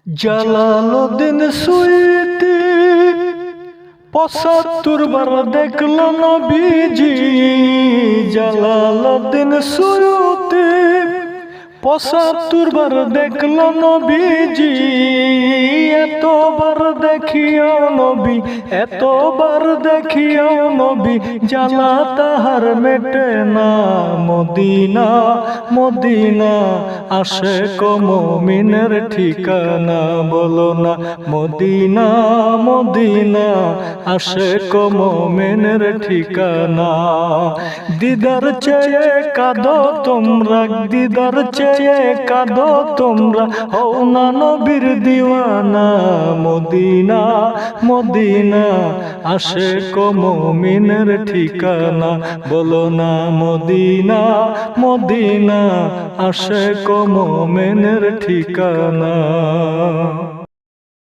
Jalaluddin Suyuti ৭৫ বার দেখল নবীজি। Jalaluddin Suyuti ৭৫ বার দেখল নবীজি। এতবার দেখিও নবী, এতবার দেখিও নবী, জ্বালা তাহার মেটে না। মদিনা মদিনা আশিক মুমিনের ঠিকানা, বলো না মদিনা মদিনা আশিক মুমিনের ঠিকানা। দিদার চেয়ে কাঁদো তোমরা, দিদার চেয়ে কাঁদো তোমরা, হও না নবীর দিওয়ানা। মদিনা মদিনা আশিক মুমিনের ঠিকানা, বলো না মদিনা মদিনা আশিক মুমিনের ঠিকানা।